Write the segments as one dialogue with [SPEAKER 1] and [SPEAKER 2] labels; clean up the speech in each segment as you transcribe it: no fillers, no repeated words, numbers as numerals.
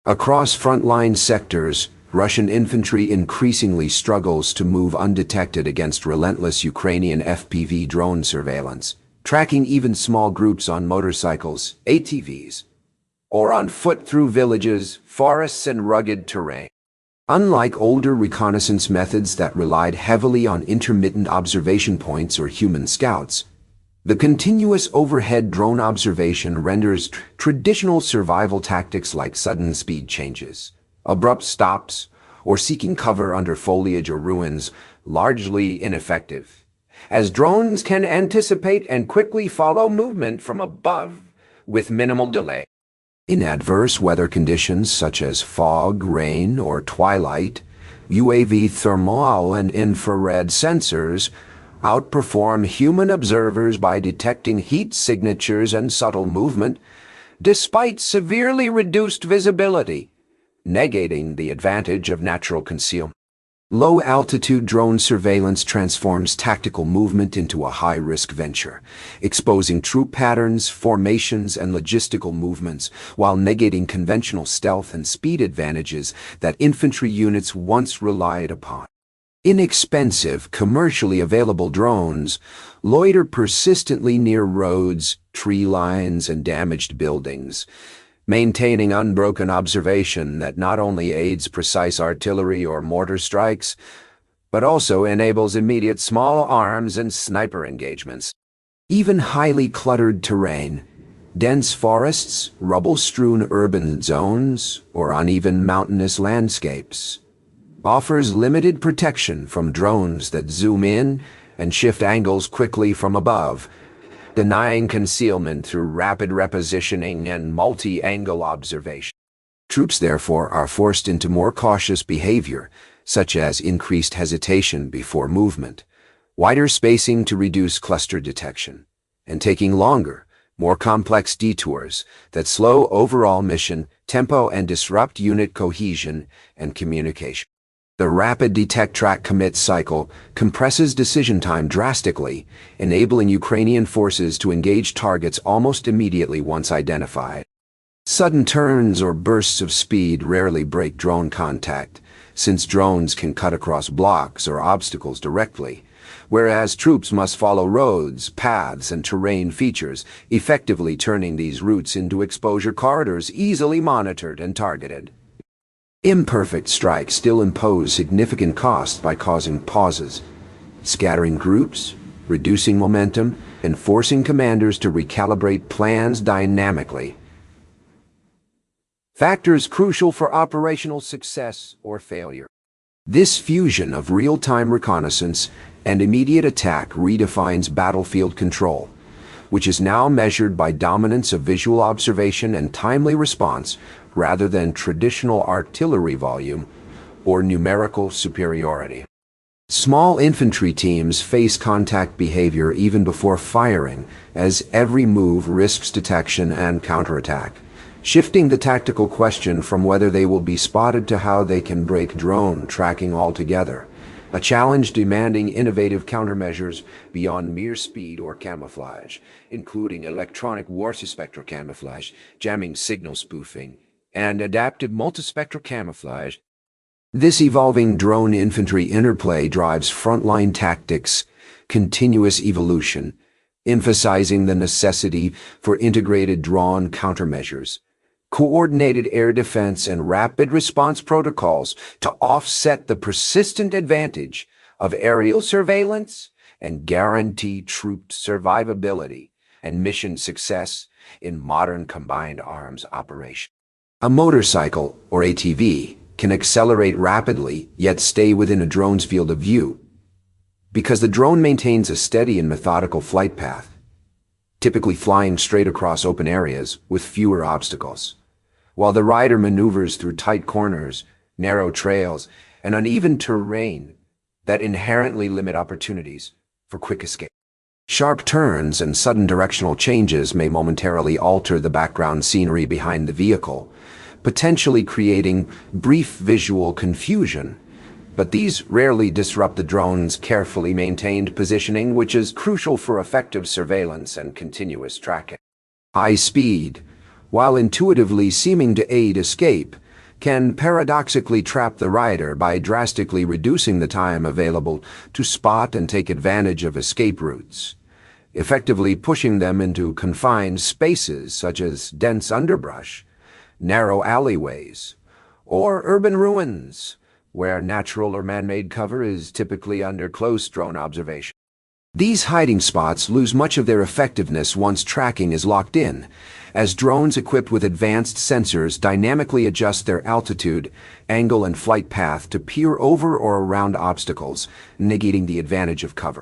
[SPEAKER 1] Across frontline sectors, Russian infantry increasingly struggles to move undetected against relentless Ukrainian FPV drone surveillance, tracking even small groups on motorcycles, ATVs, or on foot through villages, forests, and rugged terrain. Unlike older reconnaissance methods that relied heavily on intermittent observation points or human scouts, the continuous overhead drone observation renders traditional survival tactics like sudden speed changes, abrupt stops, or seeking cover under foliage or ruins largely ineffective, as drones can anticipate and quickly follow movement from above with minimal delay. In adverse weather conditions such as fog, rain, or twilight, UAV thermal and infrared sensors outperform human observers by detecting heat signatures and subtle movement, despite severely reduced visibility, negating the advantage of natural concealment. Low-altitude drone surveillance transforms tactical movement into a high-risk venture, exposing troop patterns, formations, and logistical movements, while negating conventional stealth and speed advantages that infantry units once relied upon. Inexpensive, commercially available drones loiter persistently near roads, tree lines, and damaged buildings, maintaining unbroken observation that not only aids precise artillery or mortar strikes, but also enables immediate small arms and sniper engagements. Even highly cluttered terrain, dense forests, rubble-strewn urban zones, or uneven mountainous landscapes, offers limited protection from drones that zoom in and shift angles quickly from above, denying concealment through rapid repositioning and multi-angle observation. Troops, therefore, are forced into more cautious behavior, such as increased hesitation before movement, wider spacing to reduce cluster detection, and taking longer, more complex detours that slow overall mission tempo and disrupt unit cohesion and communication. The rapid detect-track-commit cycle compresses decision time drastically, enabling Ukrainian forces to engage targets almost immediately once identified. Sudden turns or bursts of speed rarely break drone contact, since drones can cut across blocks or obstacles directly, whereas troops must follow roads, paths, and terrain features, effectively turning these routes into exposure corridors easily monitored and targeted. Imperfect strikes still impose significant costs by causing pauses, scattering groups, reducing momentum, and forcing commanders to recalibrate plans dynamically. Factors crucial for operational success or failure. This fusion of real-time reconnaissance and immediate attack redefines battlefield control, which is now measured by dominance of visual observation and timely response rather than traditional artillery volume or numerical superiority. Small infantry teams face contact behavior even before firing, as every move risks detection and counterattack, shifting the tactical question from whether they will be spotted to how they can break drone tracking altogether, a challenge demanding innovative countermeasures beyond mere speed or camouflage, including electronic warspectral camouflage, jamming signal spoofing, and adaptive multispectral camouflage. This evolving drone infantry interplay drives frontline tactics, continuous evolution, emphasizing the necessity for integrated drone countermeasures, coordinated air defense, and rapid response protocols to offset the persistent advantage of aerial surveillance and guarantee troop survivability and mission success in modern combined arms operations. A motorcycle, or ATV, can accelerate rapidly yet stay within a drone's field of view, because the drone maintains a steady and methodical flight path, typically flying straight across open areas with fewer obstacles, while the rider maneuvers through tight corners, narrow trails, and uneven terrain that inherently limit opportunities for quick escape. Sharp turns and sudden directional changes may momentarily alter the background scenery behind the vehicle, potentially creating brief visual confusion, but these rarely disrupt the drone's carefully maintained positioning, which is crucial for effective surveillance and continuous tracking. High speed, while intuitively seeming to aid escape, can paradoxically trap the rider by drastically reducing the time available to spot and take advantage of escape routes, effectively pushing them into confined spaces such as dense underbrush, narrow alleyways, or urban ruins, where natural or man-made cover is typically under close drone observation. These hiding spots lose much of their effectiveness once tracking is locked in, as drones equipped with advanced sensors dynamically adjust their altitude, angle, and flight path to peer over or around obstacles, negating the advantage of cover.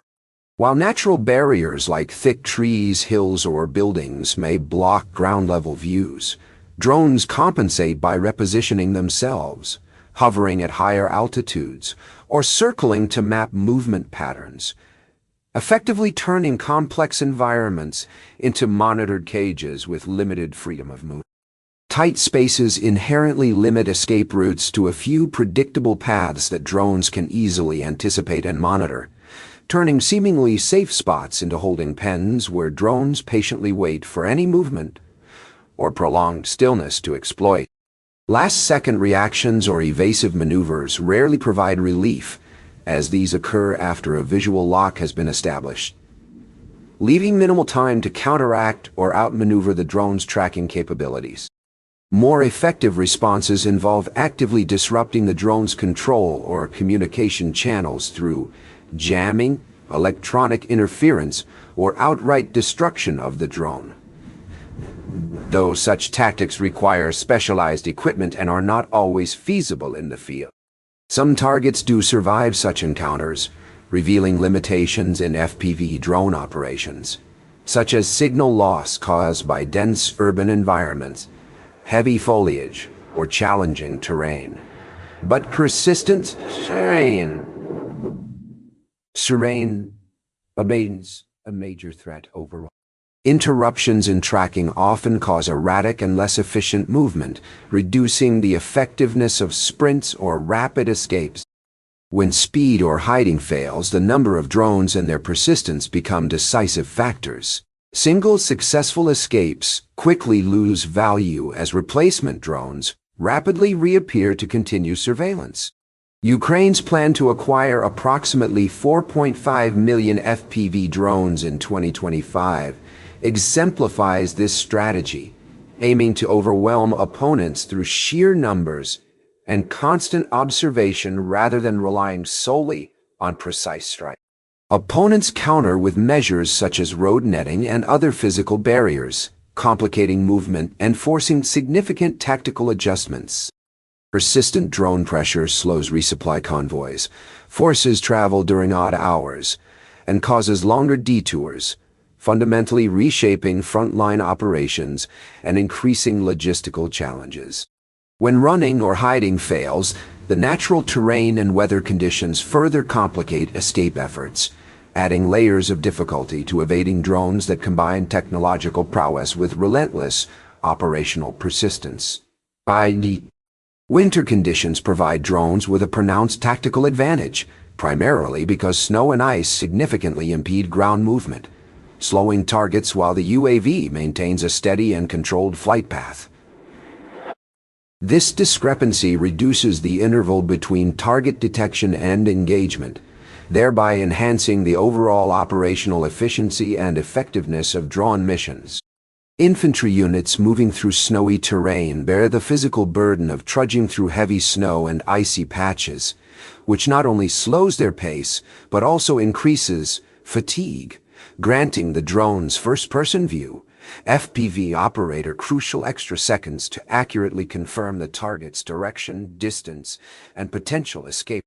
[SPEAKER 1] While natural barriers like thick trees, hills, or buildings may block ground-level views, drones compensate by repositioning themselves, hovering at higher altitudes, or circling to map movement patterns, effectively turning complex environments into monitored cages with limited freedom of movement. Tight spaces inherently limit escape routes to a few predictable paths that drones can easily anticipate and monitor, turning seemingly safe spots into holding pens where drones patiently wait for any movement or prolonged stillness to exploit. Last-second reactions or evasive maneuvers rarely provide relief, as these occur after a visual lock has been established, leaving minimal time to counteract or outmaneuver the drone's tracking capabilities. More effective responses involve actively disrupting the drone's control or communication channels through jamming, electronic interference, or outright destruction of the drone. Though such tactics require specialized equipment and are not always feasible in the field, some targets do survive such encounters, revealing limitations in FPV drone operations, such as signal loss caused by dense urban environments, heavy foliage, or challenging terrain. But persistent terrain remains a major threat overall. Interruptions in tracking often cause erratic and less efficient movement, reducing the effectiveness of sprints or rapid escapes. When speed or hiding fails, the number of drones and their persistence become decisive factors. Single successful escapes quickly lose value as replacement drones rapidly reappear to continue surveillance. Ukraine's plan to acquire approximately 4.5 million FPV drones in 2025 exemplifies this strategy, aiming to overwhelm opponents through sheer numbers and constant observation rather than relying solely on precise strike. Opponents counter with measures such as road netting and other physical barriers, complicating movement and forcing significant tactical adjustments. Persistent drone pressure slows resupply convoys, forces travel during odd hours, and causes longer detours, fundamentally reshaping frontline operations and increasing logistical challenges. When running or hiding fails, the natural terrain and weather conditions further complicate escape efforts, adding layers of difficulty to evading drones that combine technological prowess with relentless operational persistence. Winter conditions provide drones with a pronounced tactical advantage, primarily because snow and ice significantly impede ground movement, slowing targets while the UAV maintains a steady and controlled flight path. This discrepancy reduces the interval between target detection and engagement, thereby enhancing the overall operational efficiency and effectiveness of drone missions. Infantry units moving through snowy terrain bear the physical burden of trudging through heavy snow and icy patches, which not only slows their pace, but also increases fatigue, granting the drone's first-person view, FPV operator crucial extra seconds to accurately confirm the target's direction, distance, and potential escape.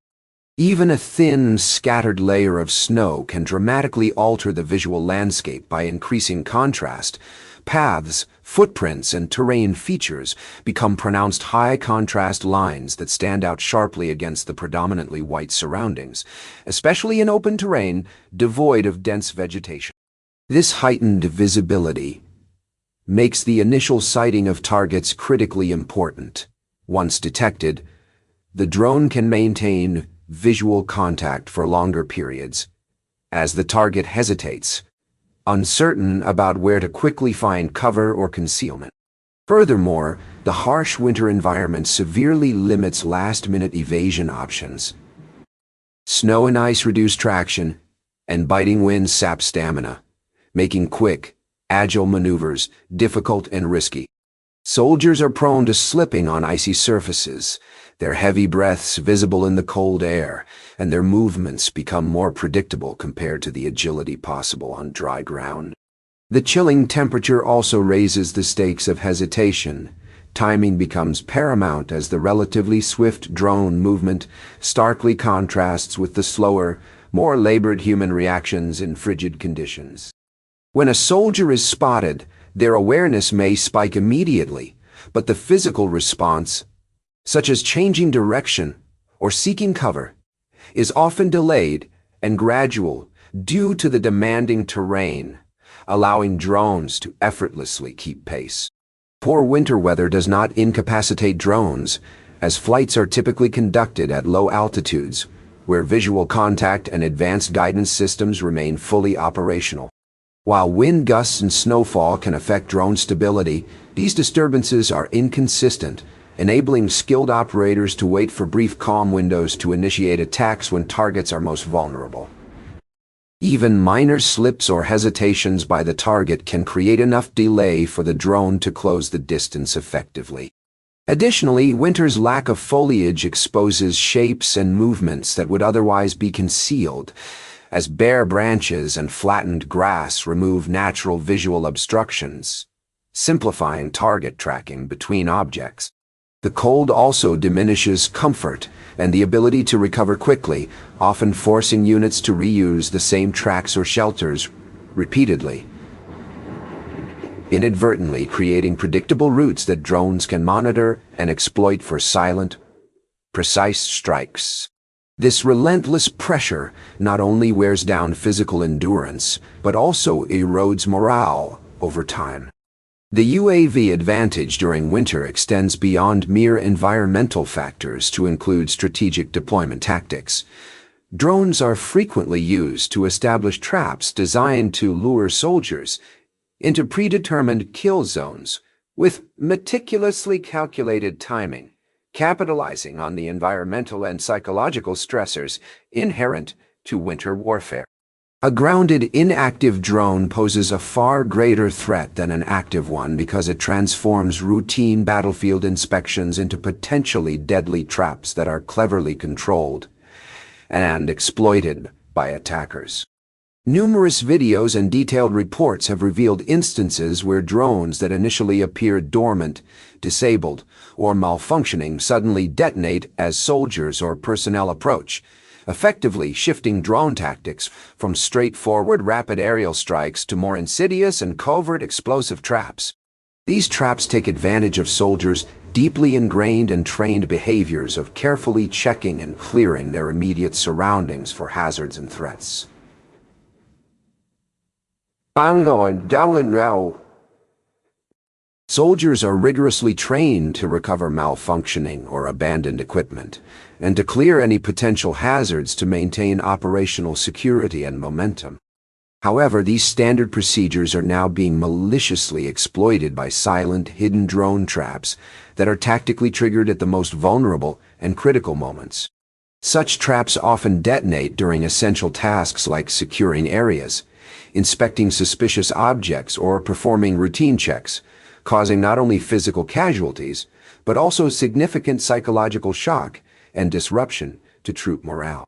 [SPEAKER 1] Even a thin, scattered layer of snow can dramatically alter the visual landscape by increasing contrast. Paths, footprints, and terrain features become pronounced high-contrast lines that stand out sharply against the predominantly white surroundings, especially in open terrain devoid of dense vegetation. This heightened visibility makes the initial sighting of targets critically important. Once detected, the drone can maintain visual contact for longer periods, as the target hesitates, uncertain about where to quickly find cover or concealment. Furthermore, The harsh winter environment severely limits last-minute evasion options. Snow and ice reduce traction, and biting winds sap stamina, making quick, agile maneuvers difficult and risky. Soldiers are prone to slipping on icy surfaces, their heavy breaths visible in the cold air, and their movements become more predictable compared to the agility possible on dry ground. The chilling temperature also raises the stakes of hesitation. Timing becomes paramount as the relatively swift drone movement starkly contrasts with the slower, more labored human reactions in frigid conditions. When a soldier is spotted, their awareness may spike immediately, but the physical response, such as changing direction or seeking cover, is often delayed and gradual due to the demanding terrain, allowing drones to effortlessly keep pace. Poor winter weather does not incapacitate drones, as flights are typically conducted at low altitudes, where visual contact and advanced guidance systems remain fully operational. While wind gusts and snowfall can affect drone stability, these disturbances are inconsistent, enabling skilled operators to wait for brief calm windows to initiate attacks when targets are most vulnerable. Even minor slips or hesitations by the target can create enough delay for the drone to close the distance effectively. Additionally, winter's lack of foliage exposes shapes and movements that would otherwise be concealed, as bare branches and flattened grass remove natural visual obstructions, simplifying target tracking between objects. The cold also diminishes comfort and the ability to recover quickly, often forcing units to reuse the same tracks or shelters repeatedly, inadvertently creating predictable routes that drones can monitor and exploit for silent, precise strikes. This relentless pressure not only wears down physical endurance, but also erodes morale over time. The UAV advantage during winter extends beyond mere environmental factors to include strategic deployment tactics. Drones are frequently used to establish traps designed to lure soldiers into predetermined kill zones with meticulously calculated timing, capitalizing on the environmental and psychological stressors inherent to winter warfare. A grounded, inactive drone poses a far greater threat than an active one because it transforms routine battlefield inspections into potentially deadly traps that are cleverly controlled and exploited by attackers. Numerous videos and detailed reports have revealed instances where drones that initially appeared dormant, disabled, or malfunctioning suddenly detonate as soldiers or personnel approach, effectively shifting drone tactics from straightforward rapid aerial strikes to more insidious and covert explosive traps. These traps take advantage of soldiers' deeply ingrained and trained behaviors of carefully checking and clearing their immediate surroundings for hazards and threats. I'm going down now. Soldiers are rigorously trained to recover malfunctioning or abandoned equipment, and to clear any potential hazards to maintain operational security and momentum. However, these standard procedures are now being maliciously exploited by silent, hidden drone traps that are tactically triggered at the most vulnerable and critical moments. Such traps often detonate during essential tasks like securing areas, inspecting suspicious objects, or performing routine checks, causing not only physical casualties, but also significant psychological shock and disruption to troop morale.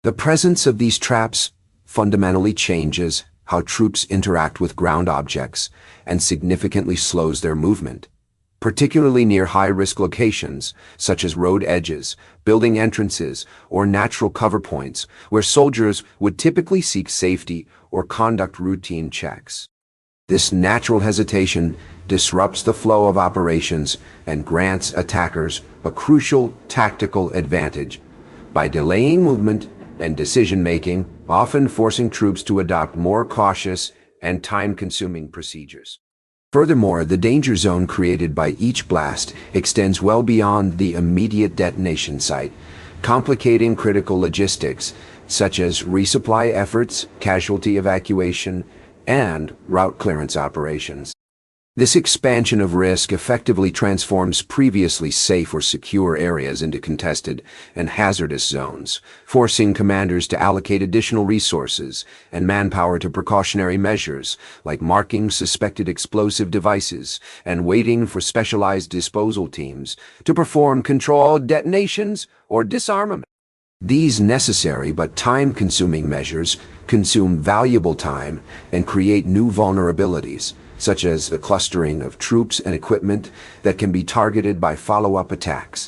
[SPEAKER 1] The presence of these traps fundamentally changes how troops interact with ground objects and significantly slows their movement, particularly near high-risk locations such as road edges, building entrances, or natural cover points where soldiers would typically seek safety or conduct routine checks. This natural hesitation disrupts the flow of operations and grants attackers a crucial tactical advantage by delaying movement and decision-making, often forcing troops to adopt more cautious and time-consuming procedures. Furthermore, the danger zone created by each blast extends well beyond the immediate detonation site, complicating critical logistics such as resupply efforts, casualty evacuation, and route clearance operations. This expansion of risk effectively transforms previously safe or secure areas into contested and hazardous zones, forcing commanders to allocate additional resources and manpower to precautionary measures like marking suspected explosive devices and waiting for specialized disposal teams to perform controlled detonations or disarmament. These necessary but time-consuming measures consume valuable time and create new vulnerabilities, such as the clustering of troops and equipment that can be targeted by follow-up attacks.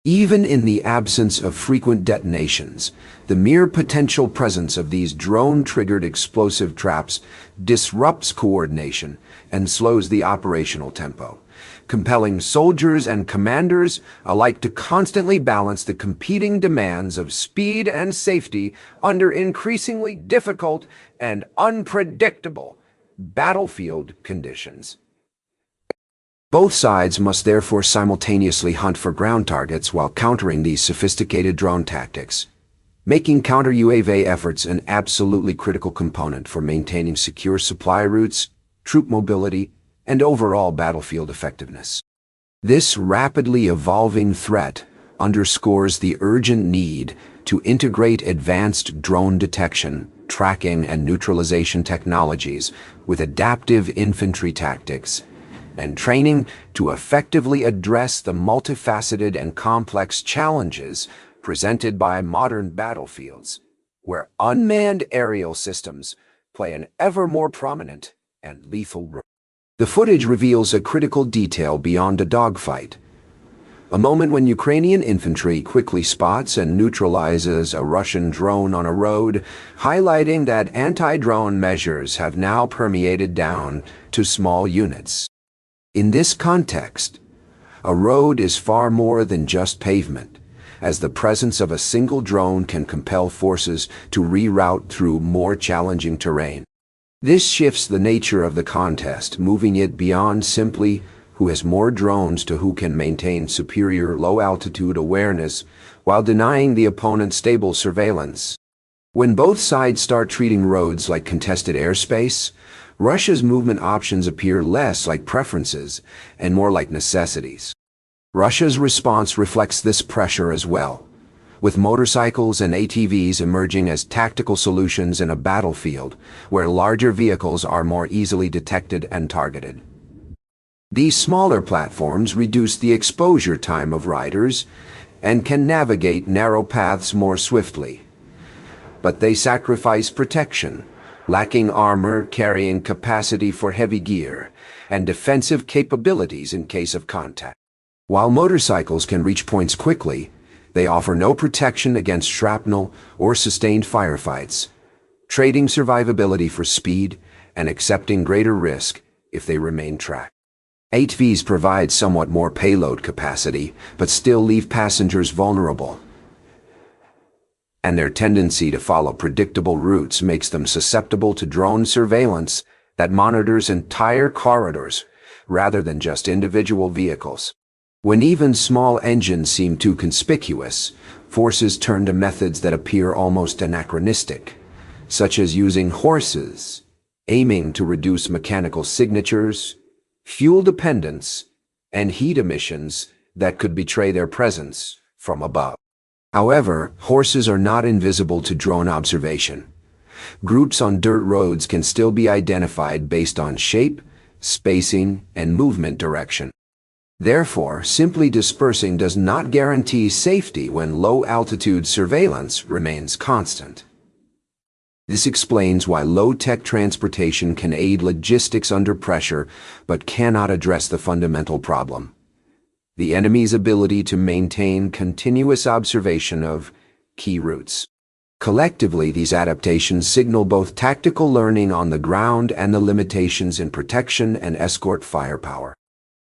[SPEAKER 1] Even in the absence of frequent detonations, the mere potential presence of these drone-triggered explosive traps disrupts coordination and slows the operational tempo, compelling soldiers and commanders alike to constantly balance the competing demands of speed and safety under increasingly difficult and unpredictable battlefield conditions. Both sides must therefore simultaneously hunt for ground targets while countering these sophisticated drone tactics, making counter-UAV efforts an absolutely critical component for maintaining secure supply routes, troop mobility, and overall battlefield effectiveness. This rapidly evolving threat underscores the urgent need to integrate advanced drone detection, tracking, and neutralization technologies with adaptive infantry tactics and training to effectively address the multifaceted and complex challenges presented by modern battlefields, where unmanned aerial systems play an ever more prominent and lethal role. The footage reveals a critical detail beyond a dogfight. A moment when Ukrainian infantry quickly spots and neutralizes a Russian drone on a road, highlighting that anti-drone measures have now permeated down to small units. In this context, a road is far more than just pavement, as the presence of a single drone can compel forces to reroute through more challenging terrain. This shifts the nature of the contest, moving it beyond simply who has more drones to who can maintain superior low-altitude awareness while denying the opponent stable surveillance. When both sides start treating roads like contested airspace, Russia's movement options appear less like preferences and more like necessities. Russia's response reflects this pressure as well, with motorcycles and ATVs emerging as tactical solutions in a battlefield where larger vehicles are more easily detected and targeted. These smaller platforms reduce the exposure time of riders and can navigate narrow paths more swiftly. But they sacrifice protection, lacking armor, carrying capacity for heavy gear, and defensive capabilities in case of contact. While motorcycles can reach points quickly, they offer no protection against shrapnel or sustained firefights, trading survivability for speed and accepting greater risk if they remain tracked. ATVs provide somewhat more payload capacity, but still leave passengers vulnerable. And their tendency to follow predictable routes makes them susceptible to drone surveillance that monitors entire corridors rather than just individual vehicles. When even small engines seem too conspicuous, forces turn to methods that appear almost anachronistic, such as using horses, aiming to reduce mechanical signatures, fuel dependence, and heat emissions that could betray their presence from above. However, horses are not invisible to drone observation. Groups on dirt roads can still be identified based on shape, spacing, and movement direction. Therefore, simply dispersing does not guarantee safety when low-altitude surveillance remains constant. This explains why low-tech transportation can aid logistics under pressure, but cannot address the fundamental problem: the enemy's ability to maintain continuous observation of key routes. Collectively, these adaptations signal both tactical learning on the ground and the limitations in protection and escort firepower.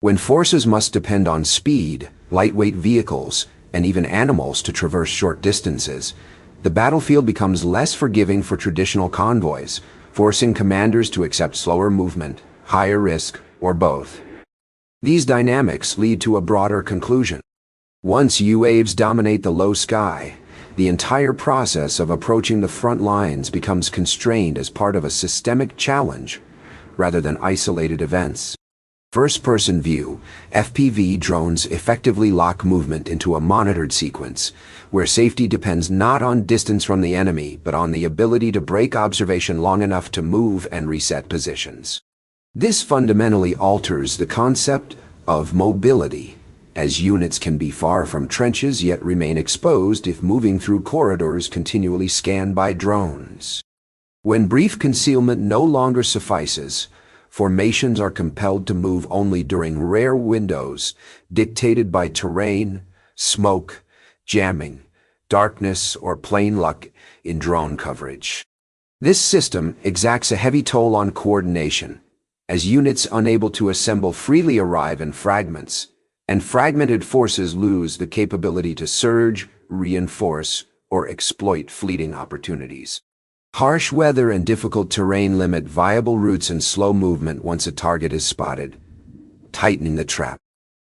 [SPEAKER 1] When forces must depend on speed, lightweight vehicles, and even animals to traverse short distances, the battlefield becomes less forgiving for traditional convoys, forcing commanders to accept slower movement, higher risk, or both. These dynamics lead to a broader conclusion. Once UAVs dominate the low sky, the entire process of approaching the front lines becomes constrained as part of a systemic challenge rather than isolated events. First-person view, FPV drones effectively lock movement into a monitored sequence, where safety depends not on distance from the enemy, but on the ability to break observation long enough to move and reset positions. This fundamentally alters the concept of mobility, as units can be far from trenches yet remain exposed if moving through corridors continually scanned by drones. When brief concealment no longer suffices, formations are compelled to move only during rare windows dictated by terrain, smoke, jamming, darkness, or plain luck in drone coverage. This system exacts a heavy toll on coordination, as units unable to assemble freely arrive in fragments, and fragmented forces lose the capability to surge, reinforce, or exploit fleeting opportunities. Harsh weather and difficult terrain limit viable routes and slow movement once a target is spotted, tightening the trap.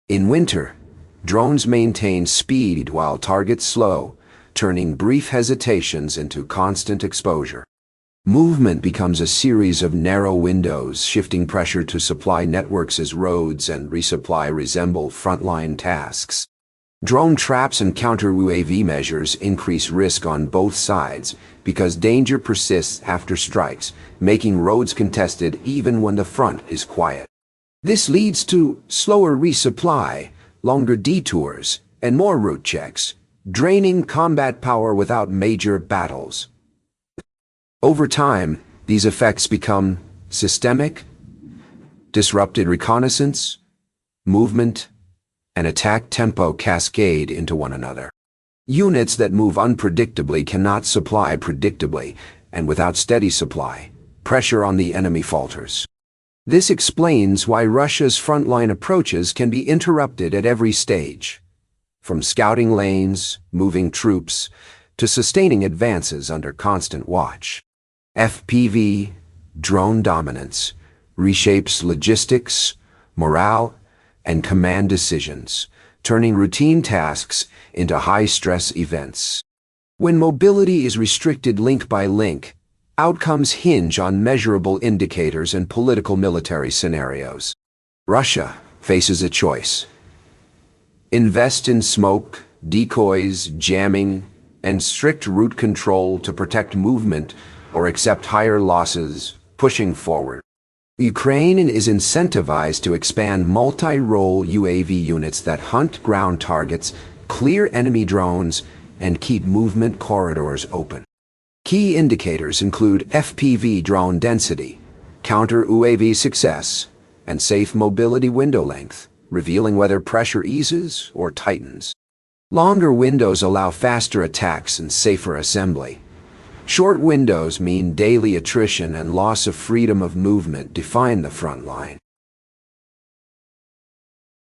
[SPEAKER 1] In winter, drones maintain speed while targets slow, turning brief hesitations into constant exposure. Movement becomes a series of narrow windows, shifting pressure to supply networks as roads and resupply resemble frontline tasks. Drone traps and counter-UAV measures increase risk on both sides because danger persists after strikes, making roads contested even when the front is quiet. This leads to slower resupply, longer detours, and more route checks, draining combat power without major battles. Over time, these effects become systemic, disrupted reconnaissance, movement, and attack tempo cascade into one another. Units that move unpredictably cannot supply predictably, and without steady supply, pressure on the enemy falters. This explains why Russia's frontline approaches can be interrupted at every stage, from scouting lanes, moving troops, to sustaining advances under constant watch. FPV, drone dominance, reshapes logistics, morale, and command decisions, turning routine tasks into high-stress events. When mobility is restricted link by link, outcomes hinge on measurable indicators and political military scenarios. Russia faces a choice. Invest in smoke, decoys, jamming, and strict route control to protect movement, or accept higher losses, pushing forward. Ukraine is incentivized to expand multi-role UAV units that hunt ground targets, clear enemy drones, and keep movement corridors open. Key indicators include FPV drone density, counter-UAV success, and safe mobility window length, revealing whether pressure eases or tightens. Longer windows allow faster attacks and safer assembly. Short windows mean daily attrition and loss of freedom of movement define the front line.